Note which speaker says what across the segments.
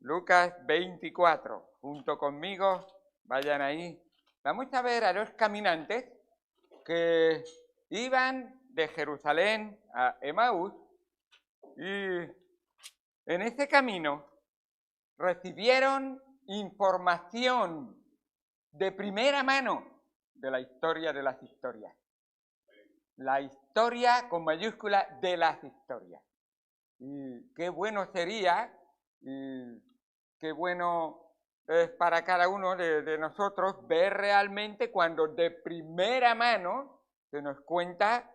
Speaker 1: Lucas 24, junto conmigo, vayan ahí. Vamos a ver a dos caminantes que iban de Jerusalén a Emaús y en ese camino recibieron información de primera mano de la historia de las historias. La historia con mayúscula de las historias. Y qué bueno sería, y qué bueno es para cada uno de nosotros ver realmente cuando de primera mano se nos cuenta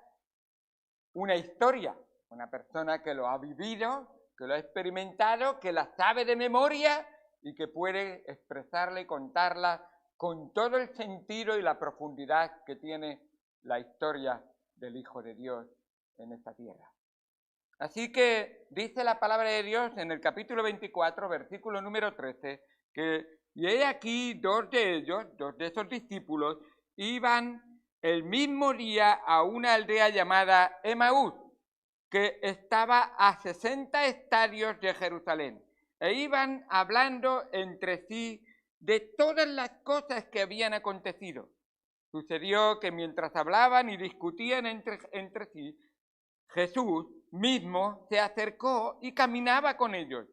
Speaker 1: una historia, una persona que lo ha vivido, que lo ha experimentado, que la sabe de memoria y que puede expresarla y contarla con todo el sentido y la profundidad que tiene la historia del Hijo de Dios en esta tierra. Así que dice la palabra de Dios en el capítulo 24, versículo número 13, que y he aquí dos de esos discípulos, iban el mismo día a una aldea llamada Emaús, que estaba a 60 estadios de Jerusalén, e iban hablando entre sí de todas las cosas que habían acontecido. Sucedió que mientras hablaban y discutían entre sí, Jesús mismo se acercó y caminaba con ellos,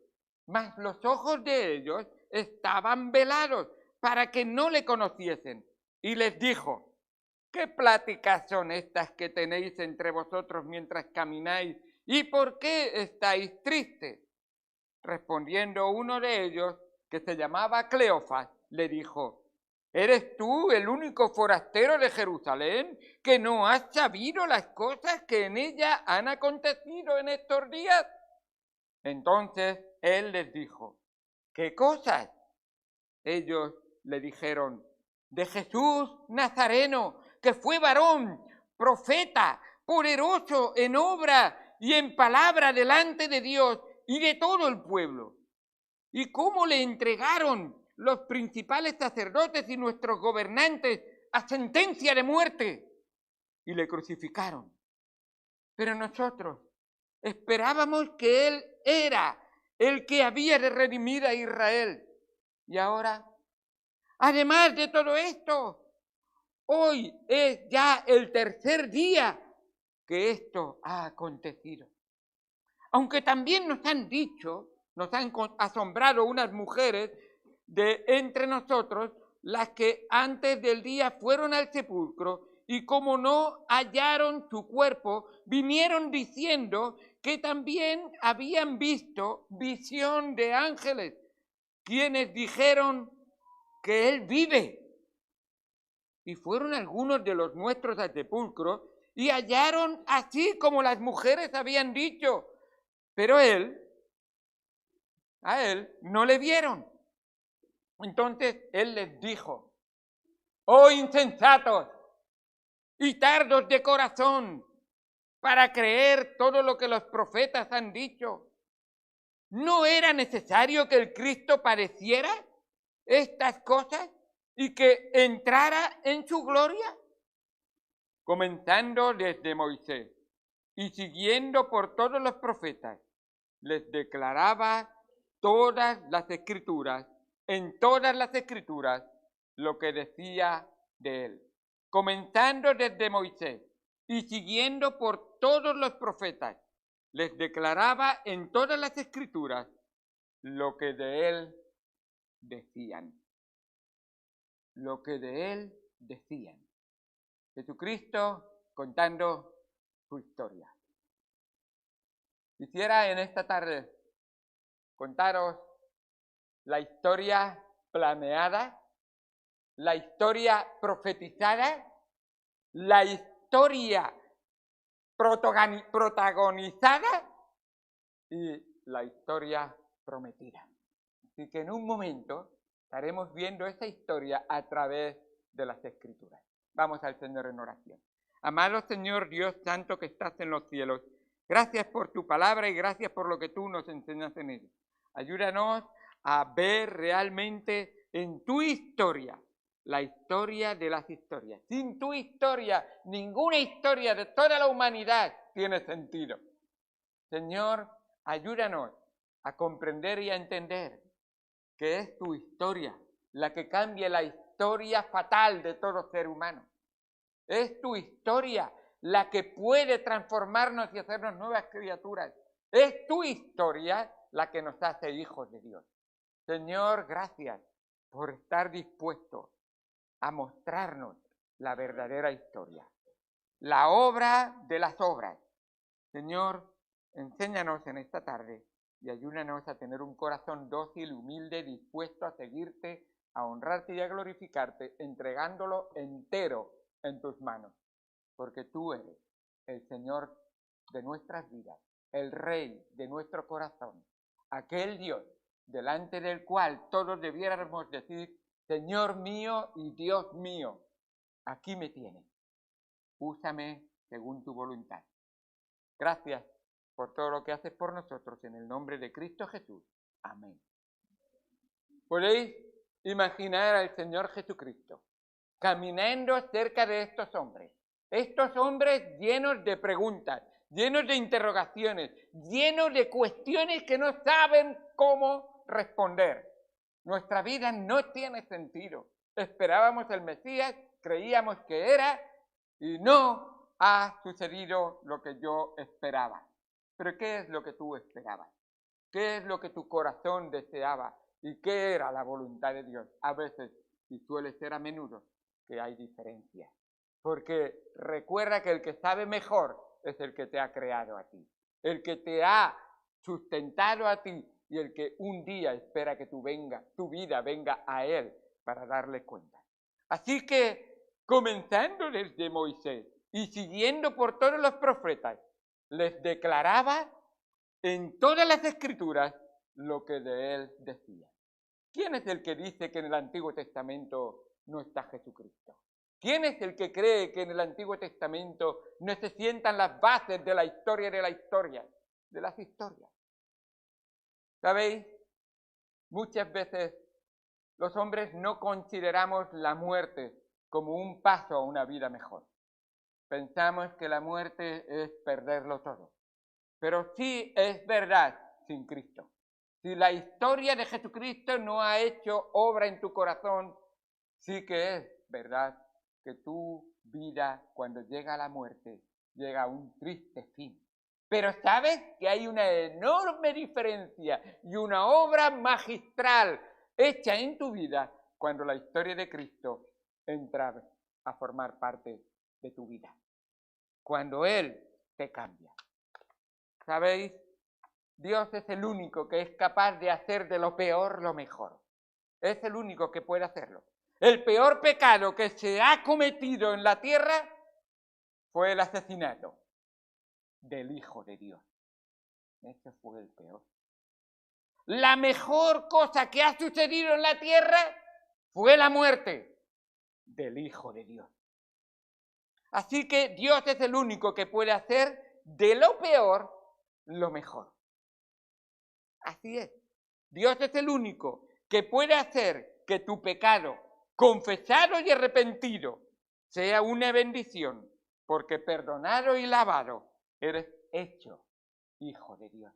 Speaker 1: mas los ojos de ellos estaban velados para que no le conociesen. Y les dijo: ¿qué pláticas son estas que tenéis entre vosotros mientras camináis? ¿Y por qué estáis tristes? Respondiendo uno de ellos, que se llamaba Cleofas, le dijo: ¿eres tú el único forastero de Jerusalén que no has sabido las cosas que en ella han acontecido en estos días? Entonces él les dijo: ¿qué cosas? Ellos le dijeron: de Jesús Nazareno, que fue varón, profeta, poderoso en obra y en palabra delante de Dios y de todo el pueblo. Y cómo le entregaron los principales sacerdotes y nuestros gobernantes a sentencia de muerte y le crucificaron. Pero nosotros esperábamos que él era el que había de redimir a Israel. Y ahora, además de todo esto, hoy es ya el tercer día que esto ha acontecido. Aunque también nos han dicho, nos han asombrado unas mujeres de entre nosotros, las que antes del día fueron al sepulcro y como no hallaron su cuerpo, vinieron diciendo que también habían visto visión de ángeles, quienes dijeron que él vive. Y fueron algunos de los nuestros al sepulcro y hallaron así como las mujeres habían dicho, pero a él no le vieron. Entonces él les dijo: oh insensatos y tardos de corazón para creer todo lo que los profetas han dicho. ¿No era necesario que el Cristo padeciera estas cosas y que entrara en su gloria? Comenzando desde Moisés y siguiendo por todos los profetas, les declaraba en todas las escrituras, lo que decía de él. Comenzando desde Moisés y siguiendo por todos los profetas, les declaraba en todas las escrituras lo que de él decían. Lo que de él decían. Jesucristo contando su historia. Quisiera en esta tarde contaros la historia planeada, la historia profetizada, la historia protagonizada y la historia prometida. Así que en un momento estaremos viendo esa historia a través de las Escrituras. Vamos al Señor en oración. Amado Señor Dios Santo que estás en los cielos, gracias por tu palabra y gracias por lo que tú nos enseñas en ella. Ayúdanos a ver realmente en tu historia, la historia de las historias. Sin tu historia, ninguna historia de toda la humanidad tiene sentido. Señor, ayúdanos a comprender y a entender que es tu historia, la que cambie la historia fatal de todo ser humano. Es tu historia la que puede transformarnos y hacernos nuevas criaturas. Es tu historia la que nos hace hijos de Dios. Señor, gracias por estar dispuesto a mostrarnos la verdadera historia, la obra de las obras. Señor, enséñanos en esta tarde y ayúdanos a tener un corazón dócil, humilde, dispuesto a seguirte, a honrarte y a glorificarte, entregándolo entero en tus manos, porque tú eres el Señor de nuestras vidas, el Rey de nuestro corazón, aquel Dios delante del cual todos debiéramos decir: Señor mío y Dios mío, aquí me tienes, úsame según tu voluntad. Gracias por todo lo que haces por nosotros, en el nombre de Cristo Jesús. Amén. ¿Podéis imaginar al Señor Jesucristo caminando cerca de estos hombres llenos de preguntas, llenos de interrogaciones, llenos de cuestiones que no saben cómo responder? Nuestra vida no tiene sentido. Esperábamos el Mesías, creíamos que era, y no ha sucedido lo que yo esperaba. Pero ¿qué es lo que tú esperabas? ¿Qué es lo que tu corazón deseaba? ¿Y qué era la voluntad de Dios? A veces, y suele ser a menudo, que hay diferencias. Porque recuerda que el que sabe mejor es el que te ha creado a ti, el que te ha sustentado a ti y el que un día espera que tu vida venga a él para darle cuenta. Así que, comenzando desde Moisés y siguiendo por todos los profetas, les declaraba en todas las escrituras lo que de él decía. ¿Quién es el que dice que en el Antiguo Testamento no está Jesucristo? ¿Quién es el que cree que en el Antiguo Testamento no se sientan las bases de la historia de las historias? ¿Sabéis? Muchas veces los hombres no consideramos la muerte como un paso a una vida mejor. Pensamos que la muerte es perderlo todo. Pero sí es verdad sin Cristo. Si la historia de Jesucristo no ha hecho obra en tu corazón, sí que es verdad que tu vida, cuando llega la muerte, llega a un triste fin. Pero sabes que hay una enorme diferencia y una obra magistral hecha en tu vida cuando la historia de Cristo entra a formar parte de tu vida. Cuando Él te cambia. ¿Sabéis? Dios es el único que es capaz de hacer de lo peor lo mejor. Es el único que puede hacerlo. El peor pecado que se ha cometido en la tierra fue el asesinato del Hijo de Dios. Ese fue el peor. La mejor cosa que ha sucedido en la tierra fue la muerte del Hijo de Dios. Así que Dios es el único que puede hacer de lo peor lo mejor. Así es. Dios es el único que puede hacer que tu pecado, confesado y arrepentido, sea una bendición, porque perdonado y lavado eres hecho hijo de Dios.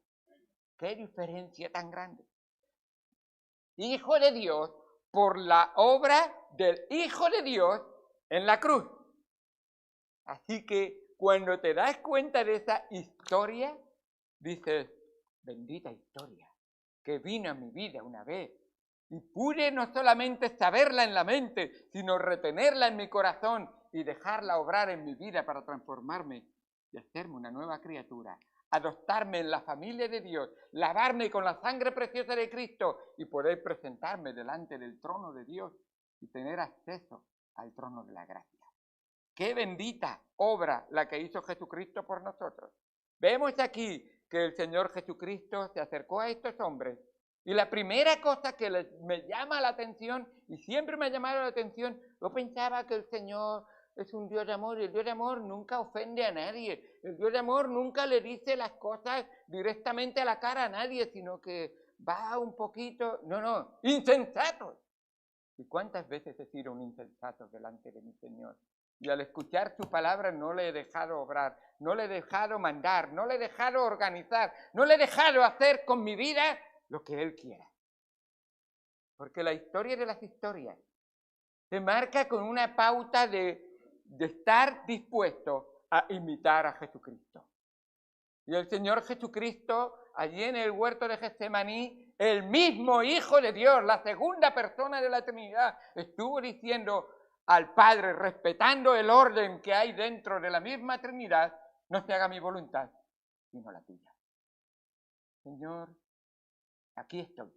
Speaker 1: ¡Qué diferencia tan grande! Hijo de Dios por la obra del Hijo de Dios en la cruz. Así que cuando te das cuenta de esa historia, dices: bendita historia, que vino a mi vida una vez. Y pude no solamente saberla en la mente, sino retenerla en mi corazón y dejarla obrar en mi vida para transformarme y hacerme una nueva criatura. Adoptarme en la familia de Dios, lavarme con la sangre preciosa de Cristo y poder presentarme delante del trono de Dios y tener acceso al trono de la gracia. ¡Qué bendita obra la que hizo Jesucristo por nosotros! Vemos aquí que el Señor Jesucristo se acercó a estos hombres y la primera cosa que me llama la atención, y siempre me ha llamado la atención, yo pensaba que el Señor es un Dios de amor, y el Dios de amor nunca ofende a nadie, el Dios de amor nunca le dice las cosas directamente a la cara a nadie, sino que va un poquito, insensatos. ¿Y cuántas veces he sido un insensato delante de mi Señor? Y al escuchar su palabra no le he dejado obrar, no le he dejado mandar, no le he dejado organizar, no le he dejado hacer con mi vida lo que Él quiera. Porque la historia de las historias se marca con una pauta de estar dispuesto a imitar a Jesucristo. Y el Señor Jesucristo, allí en el huerto de Getsemaní, el mismo Hijo de Dios, la segunda persona de la Trinidad, estuvo diciendo al Padre, respetando el orden que hay dentro de la misma Trinidad, no se haga mi voluntad, sino la tuya. Señor, aquí estoy.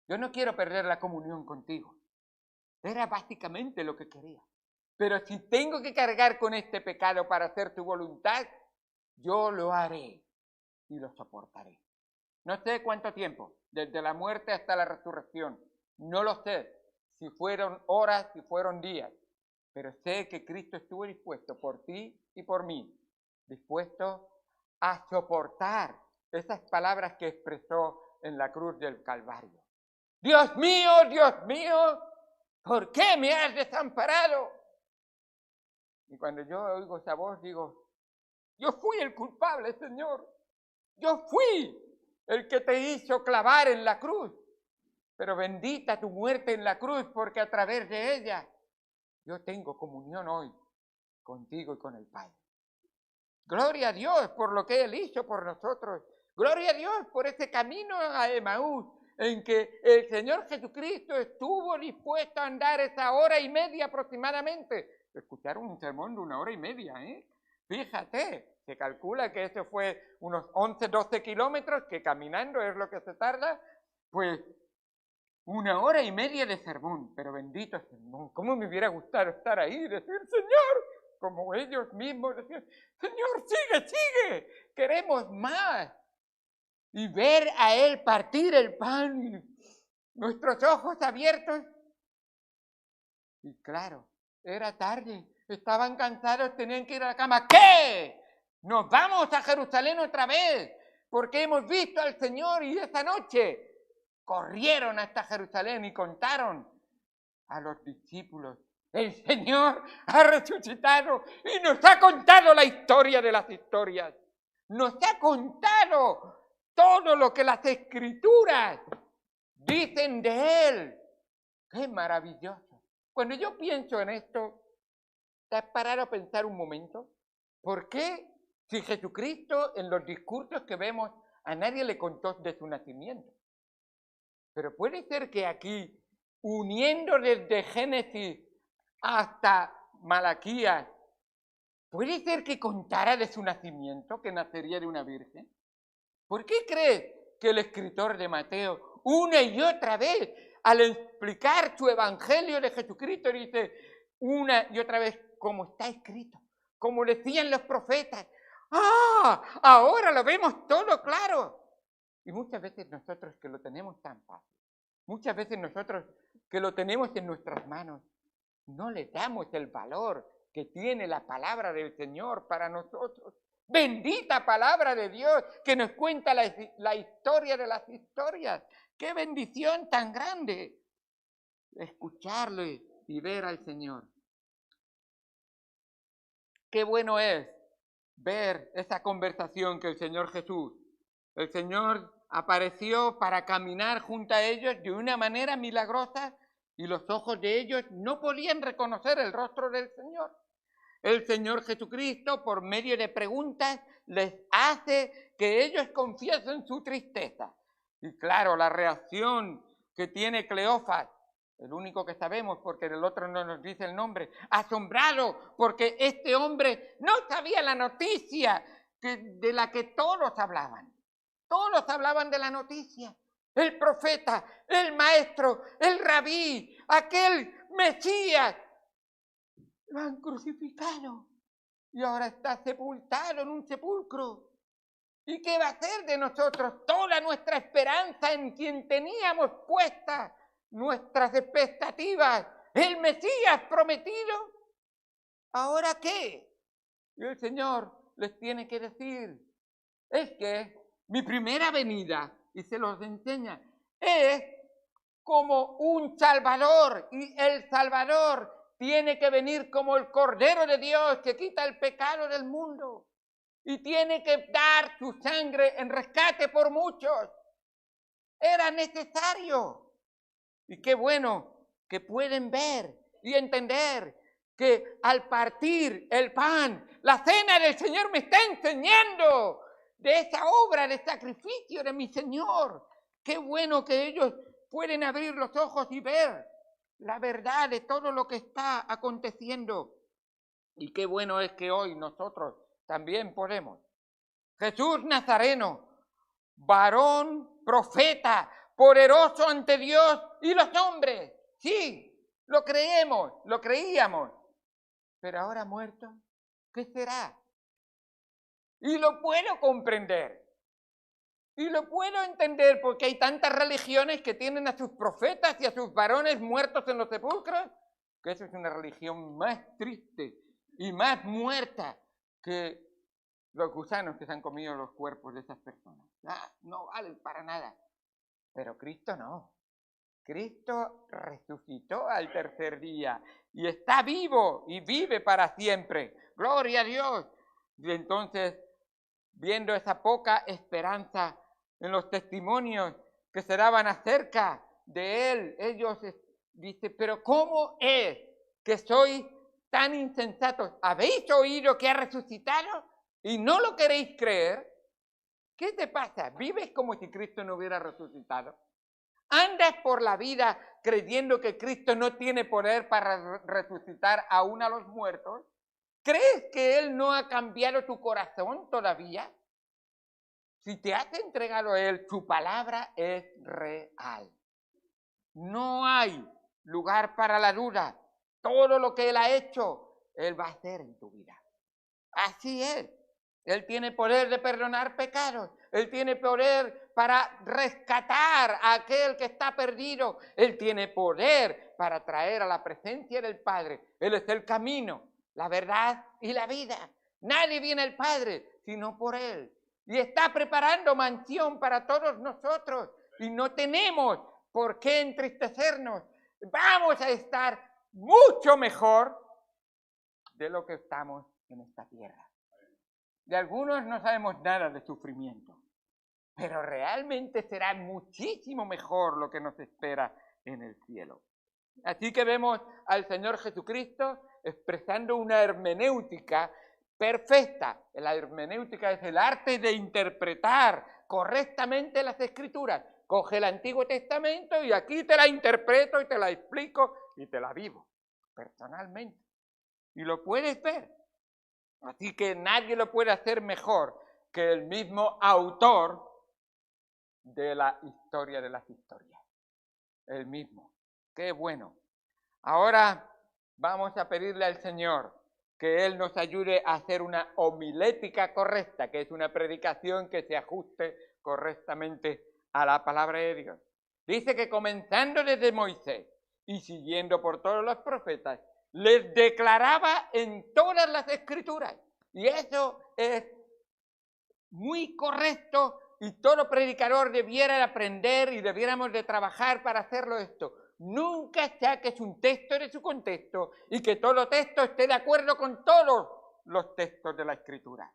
Speaker 1: Yo no quiero perder la comunión contigo. Era básicamente lo que quería. Pero si tengo que cargar con este pecado para hacer tu voluntad, yo lo haré y lo soportaré. No sé cuánto tiempo, desde la muerte hasta la resurrección. No lo sé si fueron horas, si fueron días. Pero sé que Cristo estuvo dispuesto por ti y por mí, dispuesto a soportar esas palabras que expresó en la cruz del Calvario. Dios mío, ¿por qué me has desamparado? Y cuando yo oigo esa voz, digo, yo fui el culpable, Señor. Yo fui el que te hizo clavar en la cruz. Pero bendita tu muerte en la cruz, porque a través de ella yo tengo comunión hoy contigo y con el Padre. Gloria a Dios por lo que Él hizo por nosotros. Gloria a Dios por ese camino a Emaús, en que el Señor Jesucristo estuvo dispuesto a andar esa hora y media aproximadamente. Escucharon un sermón de 1 hora y media, ¿eh? Fíjate, se calcula que eso fue unos 11, 12 kilómetros, que caminando es lo que se tarda, pues 1 hora y media de sermón, pero bendito sermón. ¿Cómo me hubiera gustado estar ahí y decir, Señor, como ellos mismos decían, Señor, sigue, queremos más. Y ver a Él partir el pan y nuestros ojos abiertos. Y claro, era tarde, estaban cansados, tenían que ir a la cama. ¿Qué? Nos vamos a Jerusalén otra vez, porque hemos visto al Señor y esa noche corrieron hasta Jerusalén y contaron a los discípulos, el Señor ha resucitado y nos ha contado la historia de las historias. Nos ha contado todo lo que las Escrituras dicen de Él. ¡Qué maravilloso! Cuando yo pienso en esto, ¿te has parado a pensar un momento? ¿Por qué, si Jesucristo en los discursos que vemos a nadie le contó de su nacimiento? Pero puede ser que aquí, uniendo desde Génesis hasta Malaquías, puede ser que contara de su nacimiento, que nacería de una virgen. ¿Por qué crees que el escritor de Mateo, una y otra vez, al explicar su evangelio de Jesucristo, dice una y otra vez, como está escrito, como decían los profetas? ¡Ah! Ahora lo vemos todo claro. Y muchas veces nosotros que lo tenemos tan fácil, muchas veces nosotros que lo tenemos en nuestras manos, no le damos el valor que tiene la palabra del Señor para nosotros. Bendita palabra de Dios que nos cuenta la historia de las historias. ¡Qué bendición tan grande! Escucharlo y ver al Señor. Qué bueno es ver esa conversación que el Señor Jesús, el Señor apareció para caminar junto a ellos de una manera milagrosa y los ojos de ellos no podían reconocer el rostro del Señor. El Señor Jesucristo, por medio de preguntas, les hace que ellos confiesen su tristeza. Y claro, la reacción que tiene Cleofas, el único que sabemos porque el otro no nos dice el nombre, asombrado porque este hombre no sabía la noticia de la que todos hablaban. Todos hablaban de la noticia. El profeta, el maestro, el rabí, aquel Mesías, lo han crucificado y ahora está sepultado en un sepulcro. ¿Y qué va a hacer de nosotros? Toda nuestra esperanza en quien teníamos puestas nuestras expectativas, el Mesías prometido. ¿Ahora qué? Y el Señor les tiene que decir, es que mi primera venida, y se los enseña, es como un Salvador, y el Salvador tiene que venir como el Cordero de Dios que quita el pecado del mundo. Y tiene que dar su sangre en rescate por muchos. Era necesario. Y qué bueno que pueden ver y entender que al partir el pan, la cena del Señor me está enseñando de esa obra de sacrificio de mi Señor. Qué bueno que ellos pueden abrir los ojos y ver la verdad de todo lo que está aconteciendo. Y qué bueno es que hoy nosotros también podemos. Jesús Nazareno, varón, profeta, poderoso ante Dios y los hombres. Sí, lo creemos, lo creíamos. Pero ahora muerto, ¿qué será? Y lo puedo comprender. Y lo puedo entender porque hay tantas religiones que tienen a sus profetas y a sus varones muertos en los sepulcros, que eso es una religión más triste y más muerta que los gusanos que se han comido los cuerpos de esas personas. No valen para nada. Pero Cristo no. Cristo resucitó al tercer día y está vivo y vive para siempre. Gloria a Dios. Y entonces, viendo esa poca esperanza en los testimonios que se daban acerca de él, ellos dicen, pero ¿cómo es que sois tan insensatos? ¿Habéis oído que ha resucitado y no lo queréis creer? ¿Qué te pasa? ¿Vives como si Cristo no hubiera resucitado? ¿Andas por la vida creyendo que Cristo no tiene poder para resucitar aún a los muertos? ¿Crees que Él no ha cambiado tu corazón todavía? Si te has entregado a Él, su palabra es real. No hay lugar para la duda. Todo lo que Él ha hecho, Él va a hacer en tu vida. Así es. Él tiene poder de perdonar pecados. Él tiene poder para rescatar a aquel que está perdido. Él tiene poder para traer a la presencia del Padre. Él es el camino, la verdad y la vida. Nadie viene al Padre sino por Él. Y está preparando mansión para todos nosotros. Y no tenemos por qué entristecernos. Vamos a estar mucho mejor de lo que estamos en esta tierra. De algunos no sabemos nada de sufrimiento, pero realmente será muchísimo mejor lo que nos espera en el cielo. Así que vemos al Señor Jesucristo expresando una hermenéutica perfecta. La hermenéutica es el arte de interpretar correctamente las Escrituras. Coge el Antiguo Testamento y aquí te la interpreto y te la explico y te la vivo personalmente. Y lo puedes ver. Así que nadie lo puede hacer mejor que el mismo autor de la historia de las historias. El mismo. ¡Qué bueno! Ahora vamos a pedirle al Señor que Él nos ayude a hacer una homilética correcta, que es una predicación que se ajuste correctamente a la palabra de Dios. Dice que comenzando desde Moisés y siguiendo por todos los profetas, les declaraba en todas las Escrituras. Y eso es muy correcto y todo predicador debiera de aprender y debiéramos de trabajar para hacerlo esto. Nunca saques un texto de su contexto y que todo texto esté de acuerdo con todos los textos de la Escritura.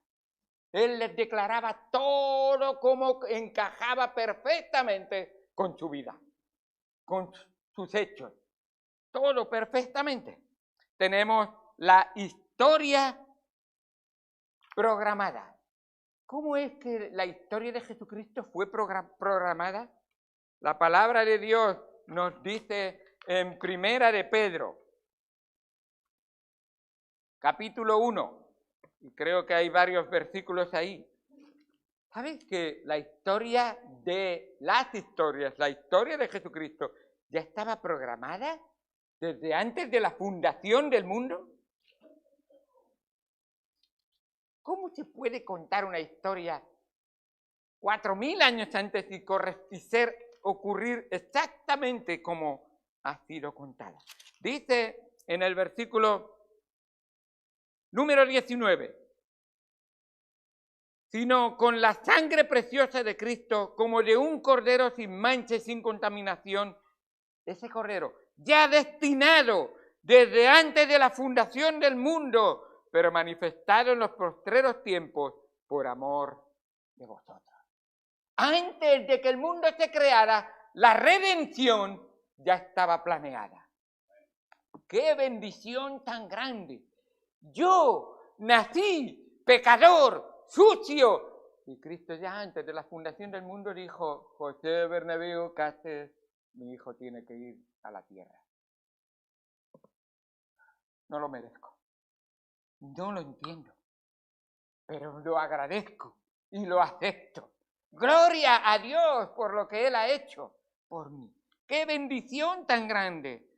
Speaker 1: Él les declaraba todo como encajaba perfectamente con su vida, con sus hechos. Todo perfectamente. Tenemos la historia programada. ¿Cómo es que la historia de Jesucristo fue programada? La palabra de Dios nos dice en Primera de Pedro, capítulo 1, y creo que hay varios versículos ahí. ¿Sabes que la historia de las historias, la historia de Jesucristo, ya estaba programada desde antes de la fundación del mundo? ¿Cómo se puede contar una historia 4000 años antes y ocurrir exactamente como ha sido contada? Dice en el versículo número 19, sino con la sangre preciosa de Cristo, como de un cordero sin mancha y sin contaminación, ese cordero ya destinado desde antes de la fundación del mundo, pero manifestado en los postreros tiempos por amor de vosotros. Antes de que el mundo se creara, la redención ya estaba planeada. ¡Qué bendición tan grande! Yo nací pecador, sucio. Y Cristo ya antes de la fundación del mundo dijo, José Bernabéu Cáceres, mi hijo tiene que ir a la tierra. No lo merezco. No lo entiendo. Pero lo agradezco y lo acepto. Gloria a Dios por lo que Él ha hecho por mí. ¡Qué bendición tan grande!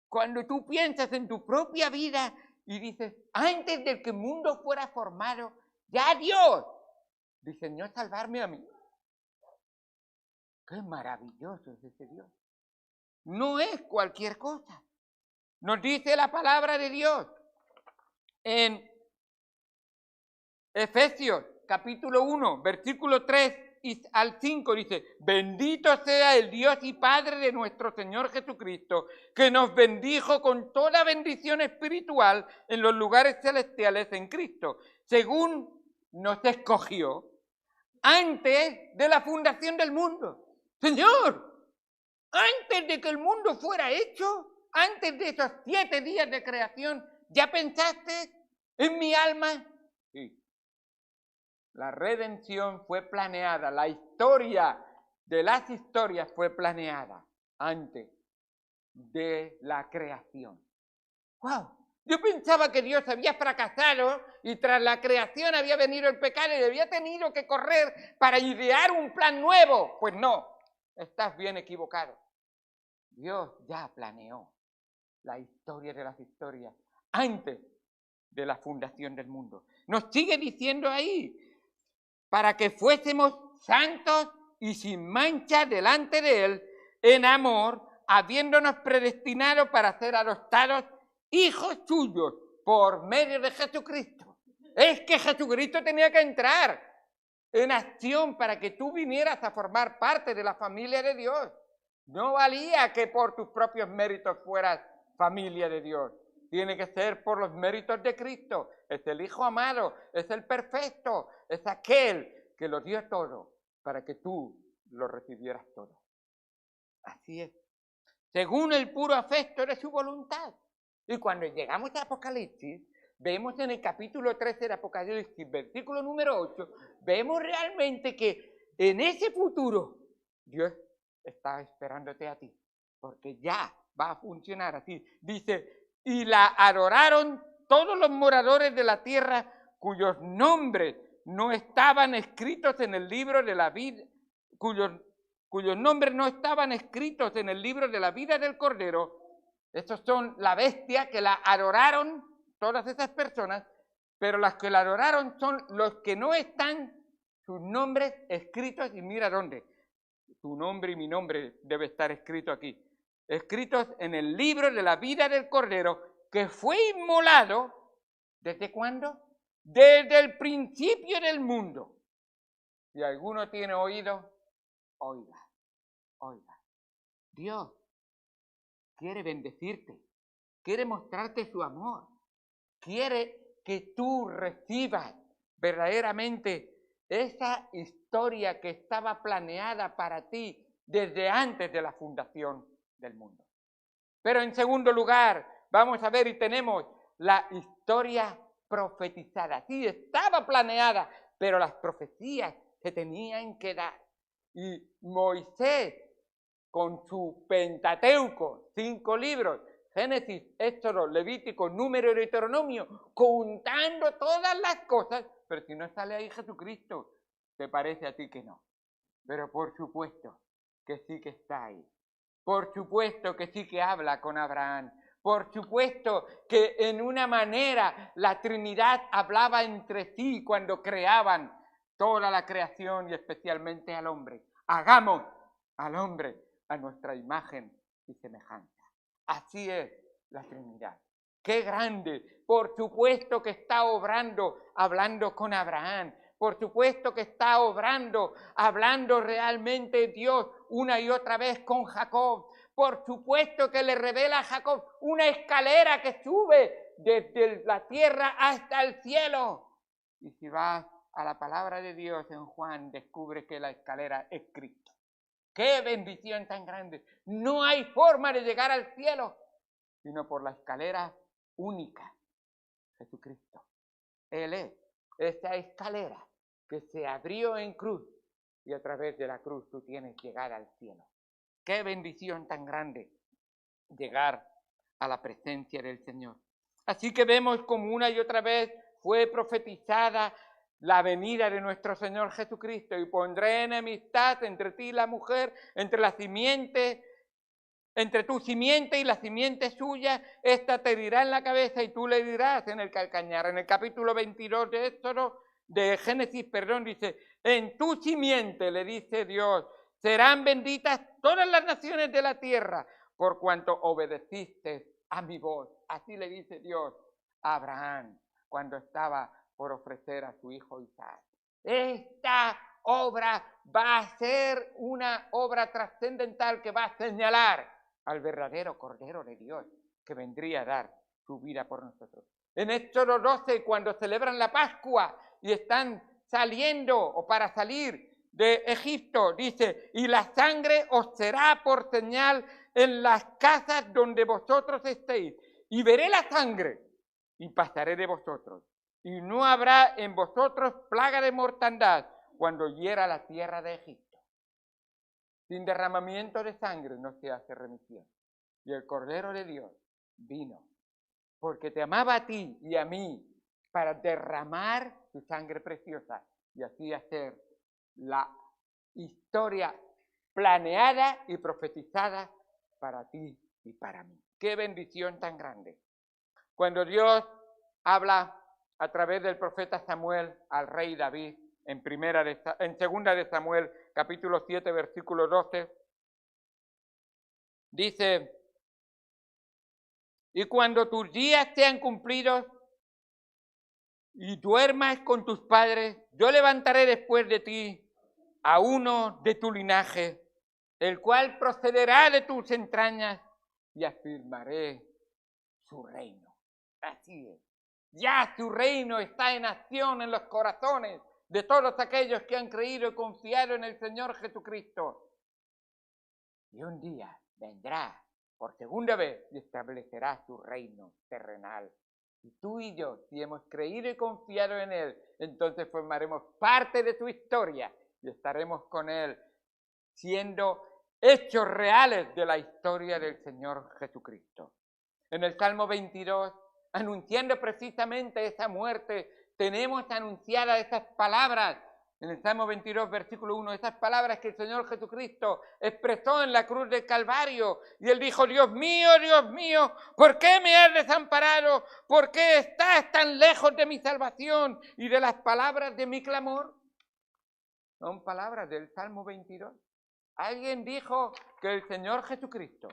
Speaker 1: Cuando tú piensas en tu propia vida y dices, antes de que el mundo fuera formado, ya Dios diseñó salvarme a mí. ¡Qué maravilloso es ese Dios! No es cualquier cosa. Nos dice la palabra de Dios en Efesios capítulo 1, versículo 3 al 5 dice, bendito sea el Dios y Padre de nuestro Señor Jesucristo, que nos bendijo con toda bendición espiritual en los lugares celestiales en Cristo, según nos escogió antes de la fundación del mundo. Señor, antes de que el mundo fuera hecho, antes de esos 7 días de creación, ¿ya pensaste en mi alma? Sí. La redención fue planeada, la historia de las historias fue planeada antes de la creación. ¡Wow! Yo pensaba que Dios había fracasado y tras la creación había venido el pecado y había tenido que correr para idear un plan nuevo. Pues no, estás bien equivocado. Dios ya planeó la historia de las historias antes de la fundación del mundo. Nos sigue diciendo ahí, para que fuésemos santos y sin mancha delante de Él, en amor, habiéndonos predestinado para ser adoptados hijos suyos por medio de Jesucristo. Es que Jesucristo tenía que entrar en acción para que tú vinieras a formar parte de la familia de Dios. No valía que por tus propios méritos fueras familia de Dios. Tiene que ser por los méritos de Cristo. Es el Hijo amado, es el perfecto, es aquel que lo dio todo para que tú lo recibieras todo. Así es. Según el puro afecto de su voluntad. Y cuando llegamos a Apocalipsis, vemos en el capítulo 13 de Apocalipsis, versículo número 8, vemos realmente que en ese futuro Dios está esperándote a ti, porque ya va a funcionar así. Dice, y la adoraron todos los moradores de la tierra cuyos nombres no estaban escritos en el libro de la vida, cuyos nombres no estaban escritos en el libro de la vida del Cordero. Estos son la bestia que la adoraron, todas esas personas, pero las que la adoraron son los que no están sus nombres escritos, y mira dónde. Tu nombre y mi nombre debe estar escrito aquí. Escritos en el libro de la vida del Cordero, que fue inmolado, ¿desde cuándo? Desde el principio del mundo. Si alguno tiene oído, oiga, oiga. Dios quiere bendecirte, quiere mostrarte su amor, quiere que tú recibas verdaderamente esa historia que estaba planeada para ti desde antes de la fundación del mundo. Pero en segundo lugar, vamos a ver y tenemos la historia profetizada. Sí, estaba planeada, pero las profecías se tenían que dar. Y Moisés, con su Pentateuco, 5 libros, Génesis, Éxodo, Levítico, Número y Deuteronomio, contando todas las cosas, pero si no sale ahí Jesucristo, ¿te parece a ti que no? Pero por supuesto que sí que está ahí. Por supuesto que sí que habla con Abraham. Por supuesto que en una manera la Trinidad hablaba entre sí cuando creaban toda la creación y especialmente al hombre. Hagamos al hombre a nuestra imagen y semejanza. Así es la Trinidad. ¡Qué grande! Por supuesto que está obrando, hablando con Abraham. Por supuesto que está obrando, hablando realmente Dios una y otra vez con Jacob. Por supuesto que le revela a Jacob una escalera que sube desde la tierra hasta el cielo. Y si vas a la palabra de Dios en Juan, descubre que la escalera es Cristo. ¡Qué bendición tan grande! No hay forma de llegar al cielo, sino por la escalera única, Jesucristo. Él es esa escalera que se abrió en cruz y a través de la cruz tú tienes que llegar al cielo. ¡Qué bendición tan grande llegar a la presencia del Señor! Así que vemos como una y otra vez fue profetizada la venida de nuestro Señor Jesucristo. Y pondré enemistad entre ti y la mujer, entre la simiente, entre tu simiente y la simiente suya. Esta te herirá en la cabeza y tú le dirás en el calcañar. En el capítulo 22 de Éxodo, de Génesis, dice, en tu simiente, le dice Dios, serán benditas todas las naciones de la tierra, por cuanto obedeciste a mi voz. Así le dice Dios a Abraham cuando estaba por ofrecer a su hijo Isaac. Esta obra va a ser una obra trascendental que va a señalar al verdadero Cordero de Dios que vendría a dar su vida por nosotros. En Éxodo 12, cuando celebran la Pascua y están saliendo o para salir de Egipto, dice, y la sangre os será por señal en las casas donde vosotros estéis, y veré la sangre y pasaré de vosotros, y no habrá en vosotros plaga de mortandad cuando hiera la tierra de Egipto. Sin derramamiento de sangre no se hace remisión. Y el Cordero de Dios vino porque te amaba a ti y a mí para derramar su sangre preciosa y así hacer la historia planeada y profetizada para ti y para mí. ¡Qué bendición tan grande! Cuando Dios habla a través del profeta Samuel al rey David, en segunda de Samuel, capítulo 7, versículo 12, dice, y cuando tus días sean cumplidos y duermas con tus padres, yo levantaré después de ti a uno de tu linaje, el cual procederá de tus entrañas y afirmaré su reino. Así es. Ya su reino está en acción en los corazones de todos aquellos que han creído y confiado en el Señor Jesucristo. Y un día vendrá por segunda vez y establecerá su reino terrenal. Y tú y yo, si hemos creído y confiado en Él, entonces formaremos parte de su historia y estaremos con Él, siendo hechos reales de la historia del Señor Jesucristo. En el Salmo 22, anunciando precisamente esa muerte, tenemos anunciadas esas palabras. En el Salmo 22, versículo 1, esas palabras que el Señor Jesucristo expresó en la cruz del Calvario. Y Él dijo, Dios mío, ¿por qué me has desamparado? ¿Por qué estás tan lejos de mi salvación y de las palabras de mi clamor? Son palabras del Salmo 22. Alguien dijo que el Señor Jesucristo,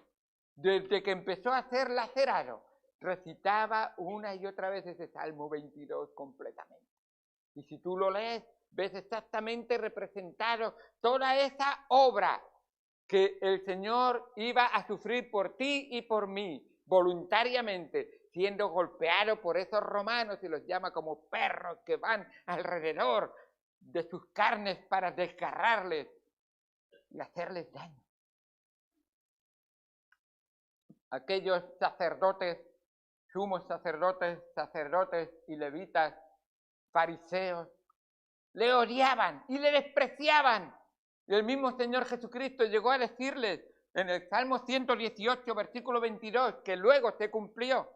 Speaker 1: desde que empezó a ser lacerado, recitaba una y otra vez ese Salmo 22 completamente. Y si tú lo lees, ves exactamente representado toda esa obra que el Señor iba a sufrir por ti y por mí, voluntariamente, siendo golpeado por esos romanos, y los llama como perros que van alrededor de sus carnes para desgarrarles y hacerles daño. Aquellos sacerdotes, sumos sacerdotes y levitas, fariseos, le odiaban y le despreciaban. Y el mismo Señor Jesucristo llegó a decirles en el Salmo 118, versículo 22, que luego se cumplió,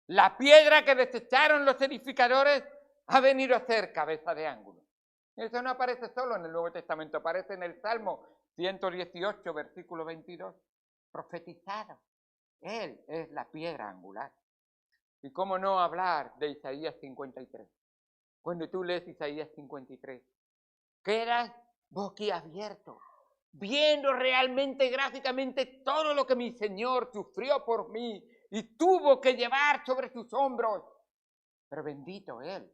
Speaker 1: la piedra que desecharon los edificadores ha venido a ser cabeza de ángulo. Y eso no aparece solo en el Nuevo Testamento, aparece en el Salmo 118, versículo 22, profetizado. Él es la piedra angular. Y cómo no hablar de Isaías 53. Cuando tú lees Isaías 53, quedas boquiabierto, viendo realmente, gráficamente, todo lo que mi Señor sufrió por mí y tuvo que llevar sobre sus hombros. Pero bendito Él,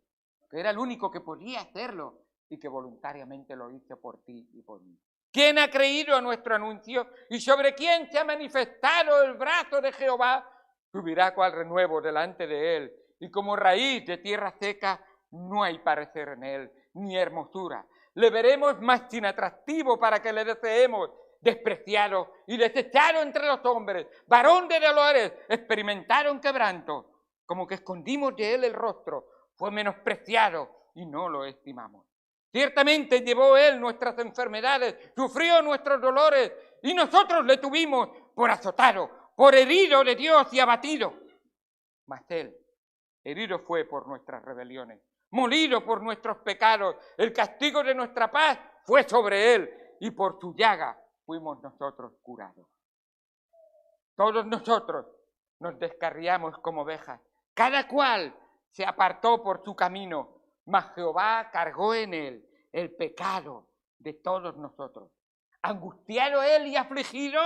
Speaker 1: que era el único que podía hacerlo y que voluntariamente lo hizo por ti y por mí. ¿Quién ha creído a nuestro anuncio y sobre quién se ha manifestado el brazo de Jehová? Subirá cual renuevo delante de Él y como raíz de tierra seca no hay parecer en Él, ni hermosura. Le veremos más sin atractivo para que le deseemos. despreciado y desechado entre los hombres, varón de dolores, experimentaron quebranto, como que escondimos de él el rostro, fue menospreciado y no lo estimamos. Ciertamente llevó él nuestras enfermedades, sufrió nuestros dolores y nosotros le tuvimos por azotado, por herido de Dios y abatido. Mas él, herido fue por nuestras rebeliones, molido por nuestros pecados, el castigo de nuestra paz fue sobre él y por su llaga fuimos nosotros curados. Todos nosotros nos descarriamos como ovejas, cada cual se apartó por su camino, mas Jehová cargó en él el pecado de todos nosotros. Angustiado él y afligido,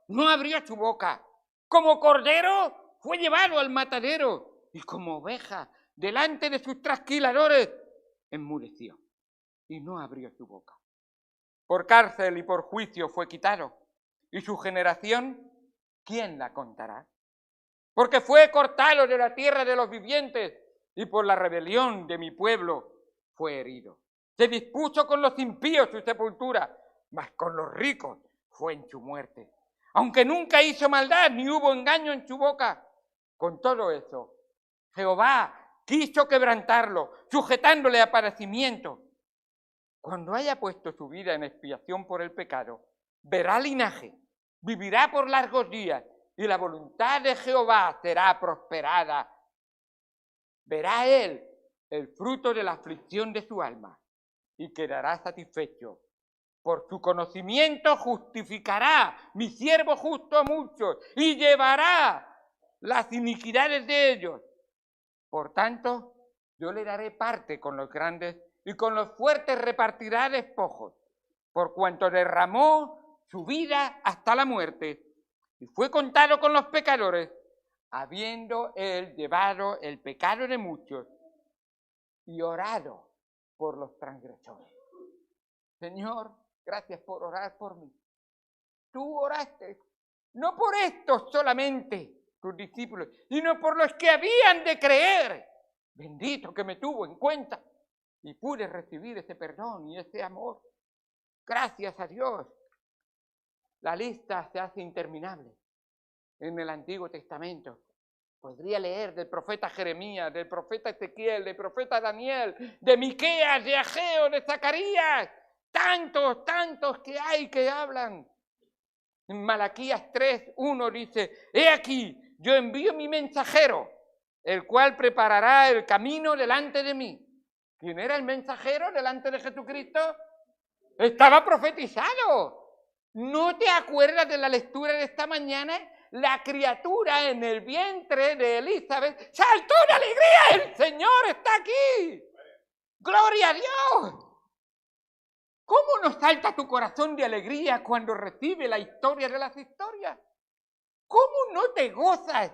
Speaker 1: no abrió su boca. Como cordero fue llevado al matadero y como oveja delante de sus trasquiladores enmudeció y no abrió su boca. Por cárcel y por juicio fue quitado, y su generación, ¿quién la contará? Porque fue cortado de la tierra de los vivientes, y por la rebelión de mi pueblo fue herido. Se dispuso con los impíos su sepultura, mas con los ricos fue en su muerte. Aunque nunca hizo maldad, ni hubo engaño en su boca. Con todo eso, Jehová quiso quebrantarlo, sujetándole a padecimiento. Cuando haya puesto su vida en expiación por el pecado, verá linaje, vivirá por largos días, y la voluntad de Jehová será prosperada. Verá él el fruto de la aflicción de su alma, y quedará satisfecho. Por su conocimiento justificará mi siervo justo a muchos, y llevará las iniquidades de ellos. Por tanto, yo le daré parte con los grandes, y con los fuertes repartirá despojos, por cuanto derramó su vida hasta la muerte, y fue contado con los pecadores, habiendo él llevado el pecado de muchos, y orado por los transgresores. Señor, gracias por orar por mí. Tú oraste, no por estos solamente, tus discípulos, sino por los que habían de creer. Bendito que me tuvo en cuenta y pude recibir ese perdón y ese amor. Gracias a Dios. La lista se hace interminable en el Antiguo Testamento. Podría leer del profeta Jeremías, del profeta Ezequiel, del profeta Daniel, de Miqueas, de Ageo, de Zacarías. Tantos que hay que hablan. En Malaquías 3:1 dice: he aquí, yo envío mi mensajero, el cual preparará el camino delante de mí. ¿Quién era el mensajero delante de Jesucristo? Estaba profetizado. ¿No te acuerdas de la lectura de esta mañana? La criatura en el vientre de Elizabeth saltó de alegría. ¡El Señor está aquí! ¡Gloria a Dios! ¿Cómo no salta tu corazón de alegría cuando recibe la historia de las historias? ¿Cómo no te gozas?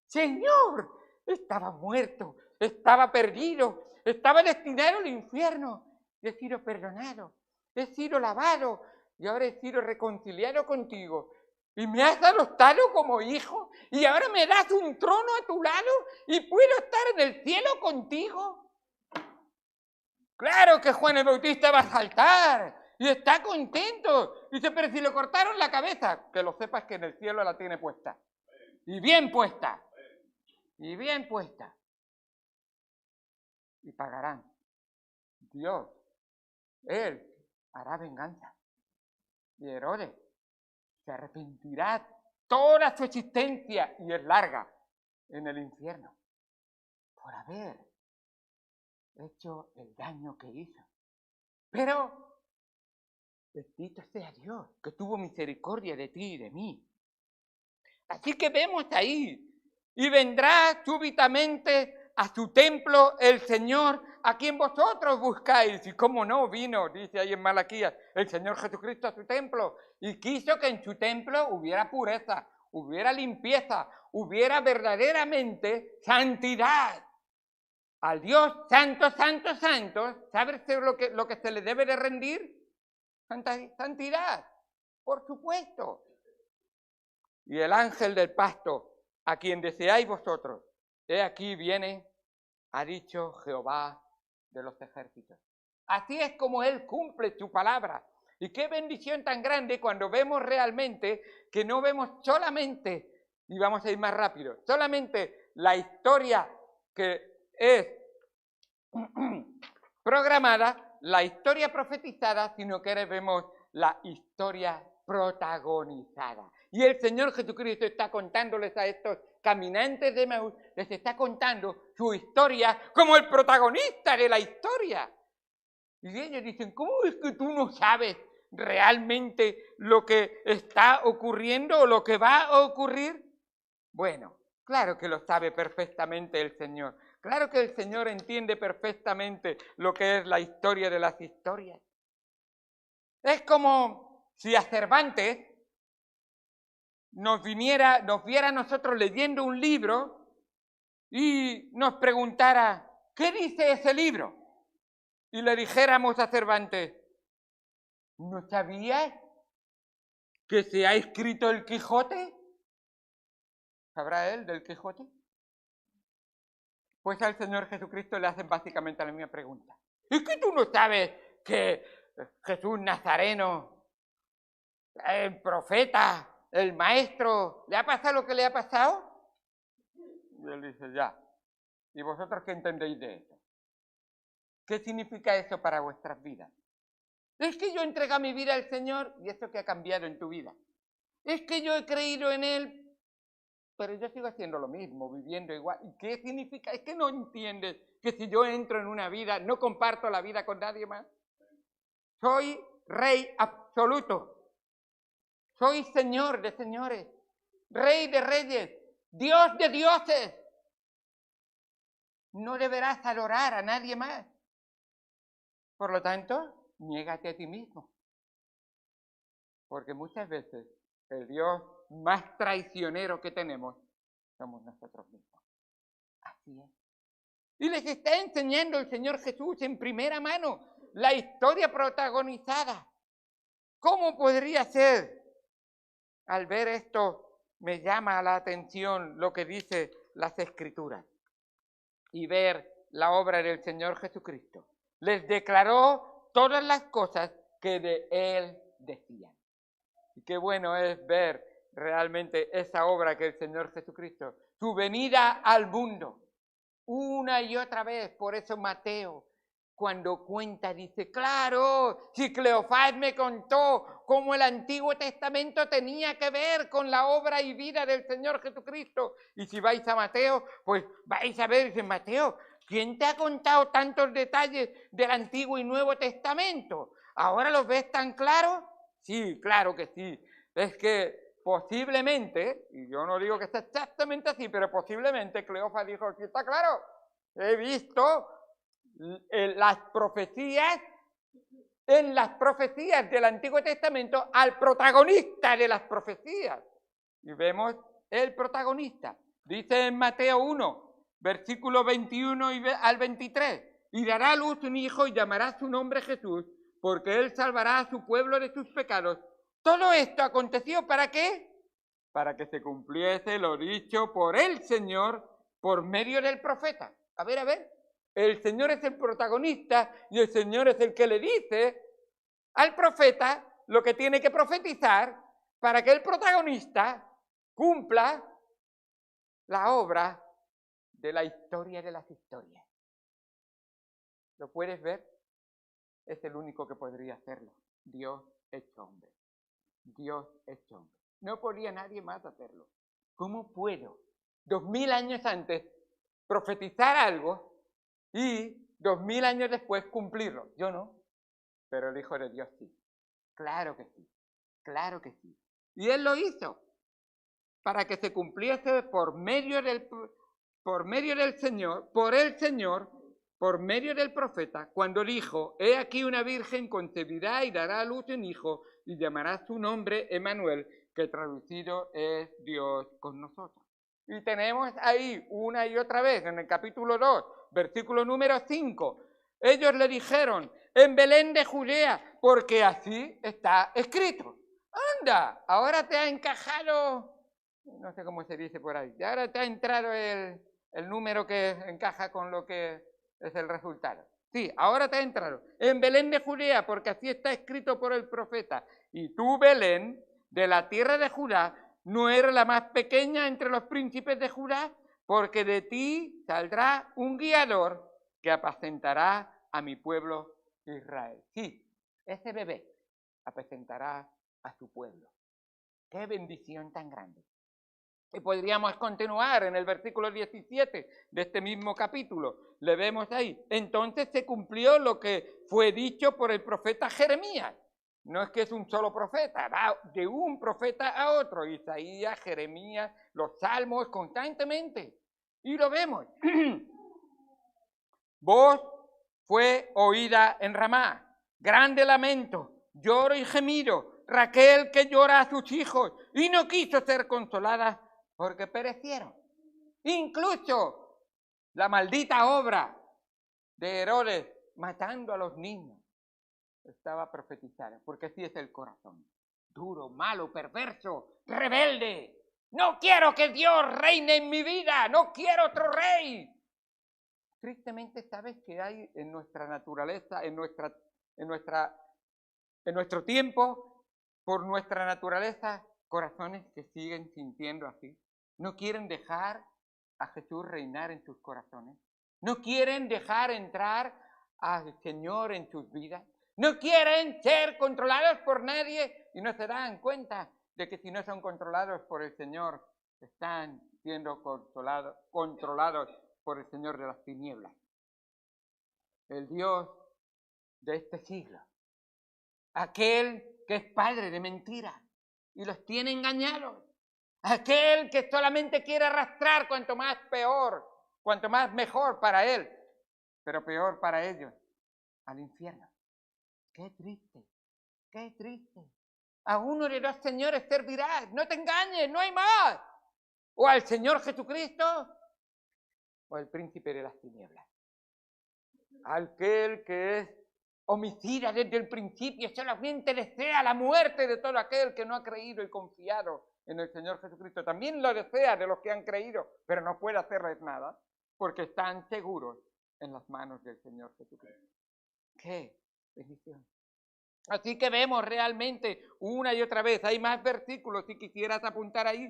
Speaker 1: Señor, estaba muerto, estaba perdido, estaba destinado al infierno. He sido perdonado, he sido lavado y ahora he sido reconciliado contigo. Y me has adoptado como hijo y ahora me das un trono a tu lado y puedo estar en el cielo contigo. Claro que Juan el Bautista va a saltar y está contento. Dice, pero si le cortaron la cabeza, que lo sepas que en el cielo la tiene puesta. Y bien puesta. Y bien puesta. Y pagarán. Dios, Él hará venganza. Y Herodes se arrepentirá toda su existencia, y es larga, en el infierno, por haber hecho el daño que hizo. Pero bendito sea Dios, que tuvo misericordia de ti y de mí. Así que vemos ahí, y vendrá súbitamente a su templo el Señor a quien vosotros buscáis. Y cómo no vino, dice ahí en Malaquías, el Señor Jesucristo a su templo, y quiso que en su templo hubiera pureza, hubiera limpieza, hubiera verdaderamente santidad. Al Dios santo, santo, santo, ¿sabes lo que se le debe de rendir? Santidad, por supuesto. Y el ángel del pacto, a quien deseáis vosotros, he aquí viene, ha dicho Jehová de los ejércitos. Así es como Él cumple su palabra. Y qué bendición tan grande cuando vemos realmente que no vemos solamente, y vamos a ir más rápido, solamente la historia que es programada, la historia profetizada, sino que vemos la historia protagonizada. Y el Señor Jesucristo está contándoles a estos caminantes de Emaús, les está contando su historia como el protagonista de la historia. Y ellos dicen, ¿cómo es que tú no sabes realmente lo que está ocurriendo o lo que va a ocurrir? Bueno, claro que lo sabe perfectamente el Señor. Claro que el Señor entiende perfectamente lo que es la historia de las historias. Es como si a Cervantes nos viera a nosotros leyendo un libro y nos preguntara, ¿qué dice ese libro? Y le dijéramos a Cervantes, ¿no sabías que se ha escrito el Quijote? ¿Sabrá él del Quijote? Pues al Señor Jesucristo le hacen básicamente la misma pregunta. ¿Es que tú no sabes que Jesús Nazareno, el profeta, el maestro, le ha pasado lo que le ha pasado? Y él dice, ya. ¿Y vosotros qué entendéis de eso? ¿Qué significa eso para vuestras vidas? Es que yo entrego mi vida al Señor y eso que ha cambiado en tu vida. Es que yo he creído en Él, pero yo sigo haciendo lo mismo, viviendo igual. ¿Y qué significa? Es que no entiendes que si yo entro en una vida, no comparto la vida con nadie más. Soy rey absoluto. Soy señor de señores, rey de reyes, Dios de dioses. No deberás adorar a nadie más. Por lo tanto, niégate a ti mismo. Porque muchas veces el Dios más traicionero que tenemos somos nosotros mismos. Así es. Y les está enseñando el Señor Jesús en primera mano la historia protagonizada. ¿Cómo podría ser? Al ver esto me llama la atención lo que dice las Escrituras y ver la obra del Señor Jesucristo. Les declaró todas las cosas que de Él decían. Y qué bueno es ver realmente esa obra que el Señor Jesucristo, su venida al mundo, una y otra vez. Por eso Mateo, cuando cuenta, dice, claro, si Cleofás me contó cómo el Antiguo Testamento tenía que ver con la obra y vida del Señor Jesucristo. Y si vais a Mateo, pues vais a ver, dice Mateo, ¿quién te ha contado tantos detalles del Antiguo y Nuevo Testamento? ¿Ahora los ves tan claros? Sí, claro que sí. Es que posiblemente, y yo no digo que sea exactamente así, pero posiblemente Cleofás dijo, sí, está claro, he visto las profecías, en las profecías del Antiguo Testamento, al protagonista de las profecías. Y vemos el protagonista. Dice en Mateo 1, versículo 21 al 23, y dará a luz un hijo y llamará su nombre Jesús, porque él salvará a su pueblo de sus pecados. Todo esto aconteció ¿para qué? Para que se cumpliese lo dicho por el Señor por medio del profeta. A ver. El Señor es el protagonista y el Señor es el que le dice al profeta lo que tiene que profetizar para que el protagonista cumpla la obra de la historia de las historias. ¿Lo puedes ver? Es el único que podría hacerlo. Dios hecho hombre. Dios hecho hombre. No podía nadie más hacerlo. ¿Cómo puedo, 2000 años antes, profetizar algo y 2000 años después cumplirlo? Yo no, pero el Hijo de Dios sí. Claro que sí, claro que sí. Y Él lo hizo para que se cumpliese por medio del Señor, por el Señor, por medio del profeta, cuando dijo, he aquí una virgen concebirá y dará a luz un hijo y llamará su nombre Emmanuel, que traducido es Dios con nosotros. Y tenemos ahí una y otra vez en el capítulo 2, versículo número 5. Ellos le dijeron, en Belén de Judea, porque así está escrito. Anda, ahora te ha encajado, no sé cómo se dice por ahí, ahora te ha entrado el número que encaja con lo que es el resultado. Sí, ahora te ha entrado. En Belén de Judea, porque así está escrito por el profeta. Y tú, Belén, de la tierra de Judá, no eres la más pequeña entre los príncipes de Judá, porque de ti saldrá un guiador que apacentará a mi pueblo Israel. Sí, ese bebé apacentará a su pueblo. ¡Qué bendición tan grande! Y podríamos continuar en el versículo 17 de este mismo capítulo. Le vemos ahí. Entonces se cumplió lo que fue dicho por el profeta Jeremías. No es que es un solo profeta, va de un profeta a otro. Isaías, Jeremías, los salmos constantemente. Y lo vemos. Voz fue oída en Ramá. Grande lamento, lloro y gemido. Raquel que llora a sus hijos y no quiso ser consolada porque perecieron. Incluso la maldita obra de Herodes matando a los niños estaba profetizada, porque así es el corazón. Duro, malo, perverso, rebelde. No quiero que Dios reine en mi vida, no quiero otro rey. Tristemente, ¿sabes que hay en nuestra naturaleza, en nuestro tiempo, por nuestra naturaleza, corazones que siguen sintiendo así? No quieren dejar a Jesús reinar en sus corazones. No quieren dejar entrar al Señor en sus vidas. No quieren ser controlados por nadie y no se dan cuenta de que si no son controlados por el Señor, están siendo controlados por el Señor de las tinieblas. El Dios de este siglo. Aquel que es padre de mentiras y los tiene engañados. Aquel que solamente quiere arrastrar cuanto más peor, cuanto más mejor para él, pero peor para ellos, al infierno. ¡Qué triste! ¡Qué triste! A uno de los señores servirás, no te engañes, no hay más. O al Señor Jesucristo, o al príncipe de las tinieblas. Aquel que es homicida desde el principio, solamente desea la muerte de todo aquel que no ha creído y confiado en el Señor Jesucristo. También lo desea de los que han creído, pero no puede hacerles nada, porque están seguros en las manos del Señor Jesucristo. ¡Qué bendición! Así que vemos realmente una y otra vez, hay más versículos si quisieras apuntar ahí,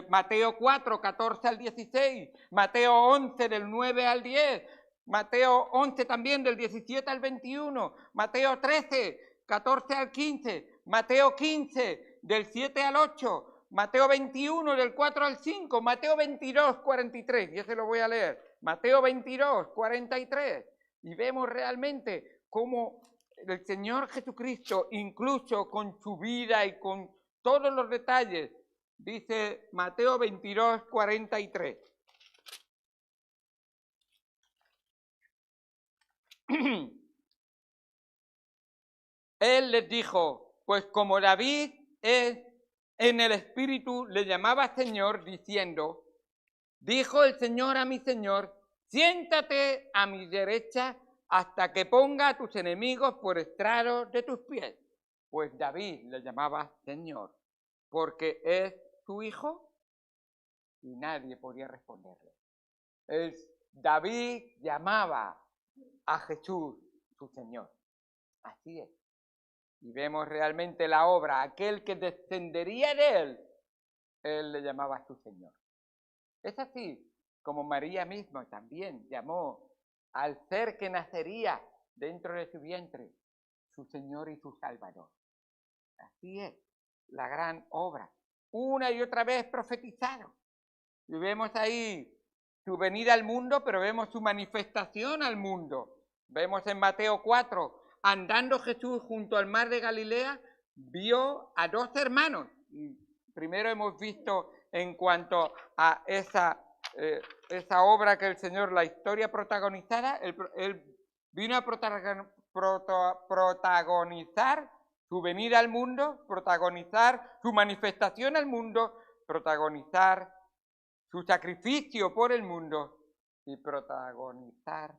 Speaker 1: Mateo 4, 14 al 16, Mateo 11 del 9 al 10, Mateo 11 también del 17 al 21, Mateo 13, 14 al 15, Mateo 15 del 7 al 8, Mateo 21 del 4 al 5, Mateo 22, 43, y ese lo voy a leer, Mateo 22, 43, y vemos realmente cómo el Señor Jesucristo, incluso con su vida y con todos los detalles, dice Mateo 22, 43. Él les dijo, pues como David en el Espíritu le llamaba Señor, diciendo, dijo el Señor a mi Señor, siéntate a mi derecha hasta que ponga a tus enemigos por estrado de tus pies. Pues David le llamaba Señor, porque es su hijo y nadie podía responderle. David llamaba a Jesús su Señor. Así es. Y vemos realmente la obra, aquel que descendería de él le llamaba su Señor. Es así como María misma también llamó al ser que nacería dentro de su vientre su Señor y su Salvador. Así es, la gran obra. Una y otra vez profetizado. Y vemos ahí su venida al mundo, pero vemos su manifestación al mundo. Vemos en Mateo 4, andando Jesús junto al mar de Galilea, vio a dos hermanos. Y primero hemos visto en cuanto a esa obra que el Señor, la historia protagonizada, él vino a protagonizar su venida al mundo, protagonizar su manifestación al mundo, protagonizar su sacrificio por el mundo y protagonizar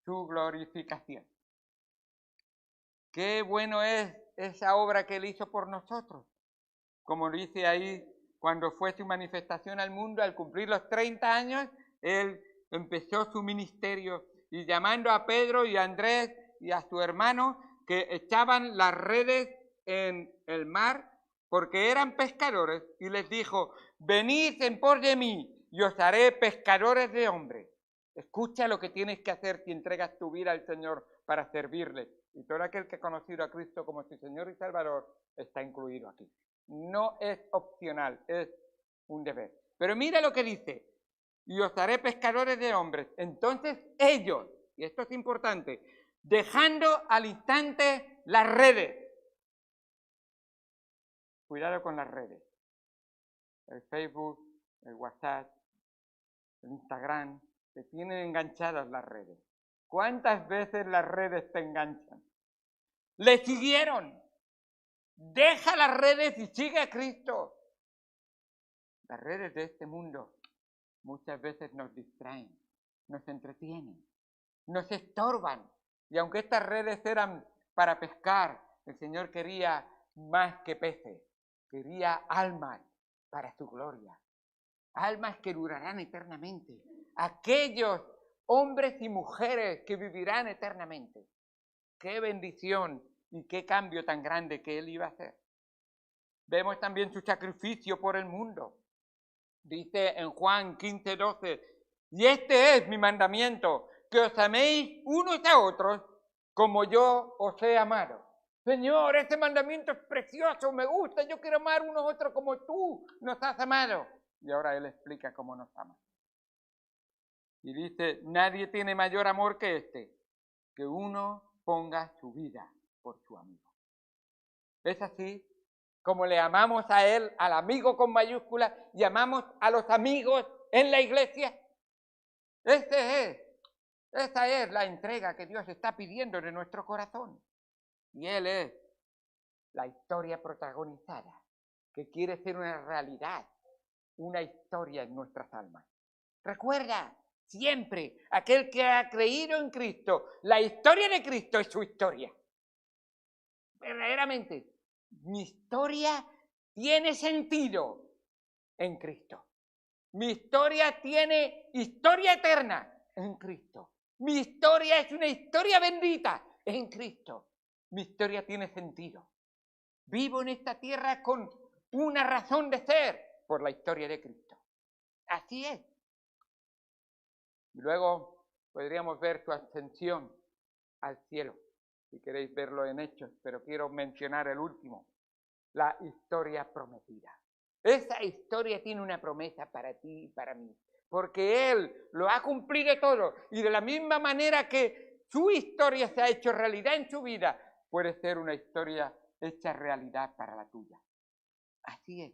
Speaker 1: su glorificación. Qué bueno es esa obra que él hizo por nosotros. Como dice ahí, cuando fue su manifestación al mundo, al cumplir los 30 años, él empezó su ministerio y llamando a Pedro y a Andrés y a su hermano que echaban las redes en el mar porque eran pescadores, y les dijo: venid en pos de mí y os haré pescadores de hombres. Escucha lo que tienes que hacer si entregas tu vida al Señor para servirle. Y todo aquel que ha conocido a Cristo como su Señor y Salvador está incluido aquí. No es opcional, es un deber. Pero mira lo que dice: y os haré pescadores de hombres. Entonces ellos, y esto es importante, dejando al instante las redes. Cuidado con las redes. El Facebook, el WhatsApp, el Instagram, te tienen enganchadas las redes. ¿Cuántas veces las redes te enganchan? Le siguieron. Deja las redes y sigue a Cristo. Las redes de este mundo muchas veces nos distraen, nos entretienen, nos estorban. Y aunque estas redes eran para pescar, el Señor quería más que peces, quería almas para su gloria. Almas que durarán eternamente. Aquellos hombres y mujeres que vivirán eternamente. Qué bendición y qué cambio tan grande que Él iba a hacer. Vemos también su sacrificio por el mundo. Dice en Juan 15:12, y este es mi mandamiento, que os améis unos a otros como yo os he amado. Señor, ese mandamiento es precioso, me gusta, yo quiero amar unos a otros como tú nos has amado. Y ahora Él explica cómo nos ama. Y dice: nadie tiene mayor amor que este, que uno ponga su vida por su amigo. ¿Es así como le amamos a Él, al amigo con mayúscula, y amamos a los amigos en la iglesia? Esa es la entrega que Dios está pidiendo de nuestro corazón. Y Él es la historia protagonizada, que quiere ser una realidad, una historia en nuestras almas. Recuerda, siempre, aquel que ha creído en Cristo, la historia de Cristo es su historia. Verdaderamente, mi historia tiene sentido en Cristo. Mi historia tiene historia eterna en Cristo. Mi historia es una historia bendita en Cristo. Mi historia tiene sentido. Vivo en esta tierra con una razón de ser por la historia de Cristo. Así es. Luego podríamos ver su ascensión al cielo, si queréis verlo en Hechos, pero quiero mencionar el último, la historia prometida. Esa historia tiene una promesa para ti y para mí, porque Él lo ha cumplido todo, y de la misma manera que su historia se ha hecho realidad en su vida, puede ser una historia hecha realidad para la tuya. Así es.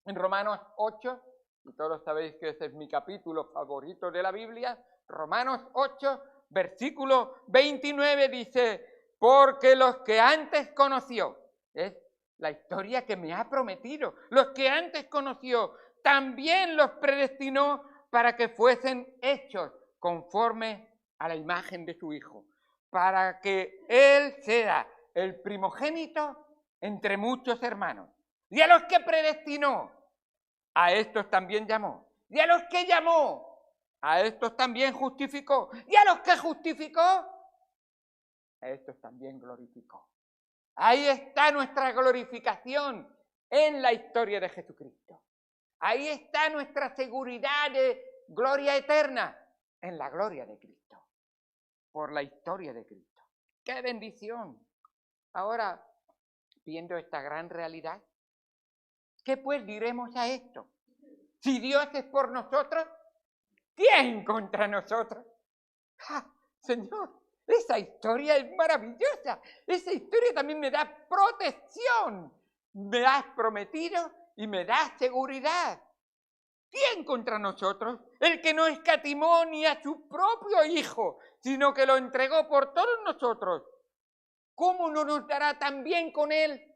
Speaker 1: En Romanos 8, y todos sabéis que ese es mi capítulo favorito de la Biblia, Romanos 8, versículo 29 dice: porque los que antes conoció, es la historia que me ha prometido, los que antes conoció, también los predestinó para que fuesen hechos conforme a la imagen de su Hijo, para que Él sea el primogénito entre muchos hermanos. Y a los que predestinó, a estos también llamó. Y a los que llamó, a estos también justificó. Y a los que justificó, a estos también glorificó. Ahí está nuestra glorificación en la historia de Jesucristo. Ahí está nuestra seguridad de gloria eterna en la gloria de Cristo. Por la historia de Cristo. ¡Qué bendición! Ahora, viendo esta gran realidad, ¿qué pues diremos a esto? Si Dios es por nosotros, ¿quién contra nosotros? ¡Ah, Señor! Esa historia es maravillosa. Esa historia también me da protección. Me has prometido y me da seguridad. ¿Quién contra nosotros? El que no escatimó ni a su propio Hijo, sino que lo entregó por todos nosotros. ¿Cómo no nos dará también con Él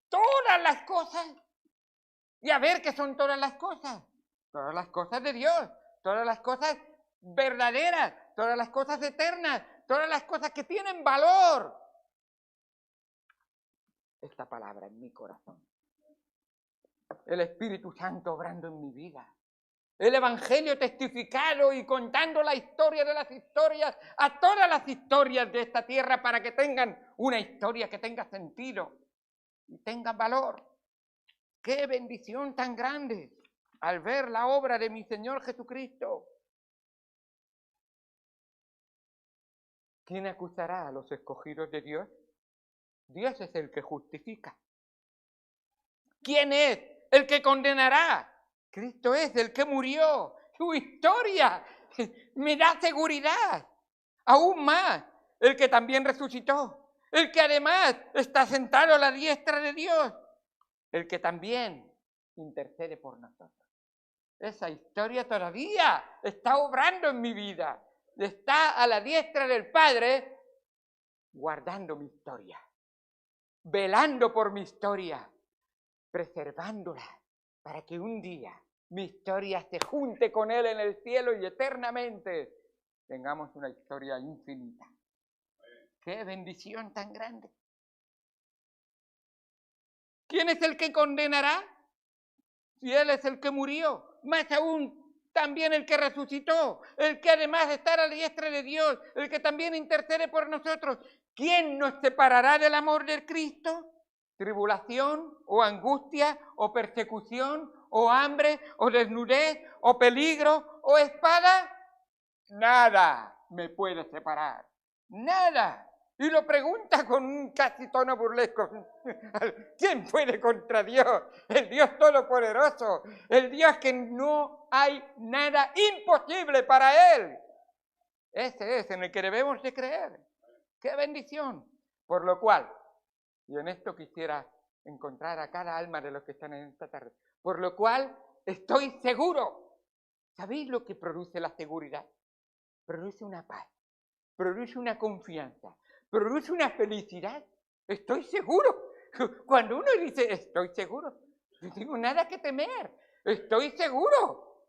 Speaker 1: todas las cosas? Y a ver qué son todas las cosas. Todas las cosas de Dios, todas las cosas verdaderas, todas las cosas eternas, todas las cosas que tienen valor. Esta palabra en mi corazón. El Espíritu Santo obrando en mi vida. el Evangelio testificado y contando la historia de las historias a todas las historias de esta tierra para que tengan una historia que tenga sentido y tenga valor. ¡Qué bendición tan grande al ver la obra de mi Señor Jesucristo! ¿Quién acusará a los escogidos de Dios? Dios es el que justifica. ¿Quién es el que condenará? Cristo es el que murió. Su historia me da seguridad. Aún más, el que también resucitó. El que además está sentado a la diestra de Dios. El que también intercede por nosotros. Esa historia todavía está obrando en mi vida. Está a la diestra del Padre guardando mi historia. Velando por mi historia. Preservándola para que un día mi historia se junte con Él en el cielo y eternamente tengamos una historia infinita. ¡Qué bendición tan grande! ¿Quién es el que condenará? Si Él es el que murió, más aún también el que resucitó, el que además está a la diestra de Dios, el que también intercede por nosotros. ¿Quién nos separará del amor de Cristo? ¿Tribulación o angustia o persecución o hambre o desnudez o peligro o espada? Nada me puede separar. Nada. Y lo pregunta con un casi tono burlesco. ¿Quién puede contra Dios? El Dios Todopoderoso. El Dios que no hay nada imposible para Él. Ese es en el que debemos de creer. ¡Qué bendición! Por lo cual, y en esto quisiera encontrar a cada alma de los que están en esta tarde, por lo cual estoy seguro. ¿Sabéis lo que produce la seguridad? Produce una paz, produce una confianza, produce una felicidad. Estoy seguro. Cuando uno dice estoy seguro, no tengo nada que temer. Estoy seguro.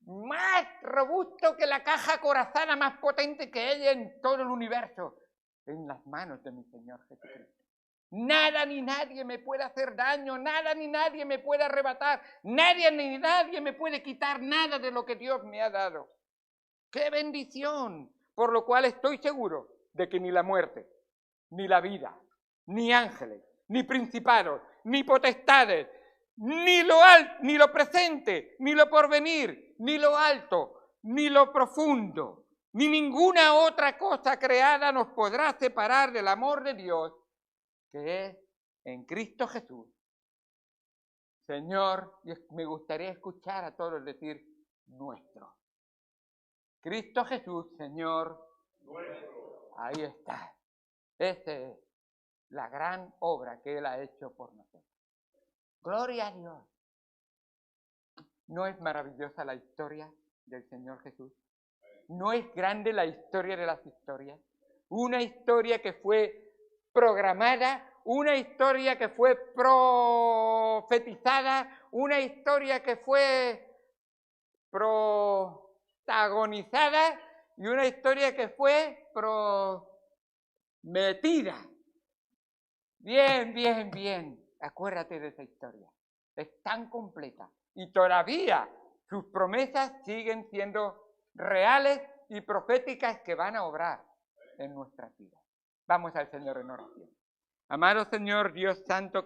Speaker 1: Más robusto que la caja corazana más potente que hay en todo el universo. En las manos de mi Señor Jesucristo. Nada ni nadie me puede hacer daño, nada ni nadie me puede arrebatar, nadie ni nadie me puede quitar nada de lo que Dios me ha dado. ¡Qué bendición! Por lo cual estoy seguro de que ni la muerte, ni la vida, ni ángeles, ni principados, ni potestades, ni lo presente, ni lo porvenir, ni lo alto, ni lo profundo, ni ninguna otra cosa creada nos podrá separar del amor de Dios, que es en Cristo Jesús. Señor, me gustaría escuchar a todos decir nuestro. Cristo Jesús, Señor, nuestro. Ahí está. Esa es la gran obra que Él ha hecho por nosotros. Gloria a Dios. ¿No es maravillosa la historia del Señor Jesús? ¿No es grande la historia de las historias? Una historia que fue programada, una historia que fue profetizada, una historia que fue protagonizada y una historia que fue prometida. Bien, bien, bien. Acuérdate de esa historia. Es tan completa y todavía sus promesas siguen siendo reales y proféticas que van a obrar en nuestras vidas. Vamos al Señor en oración. Amado Señor Dios Santo,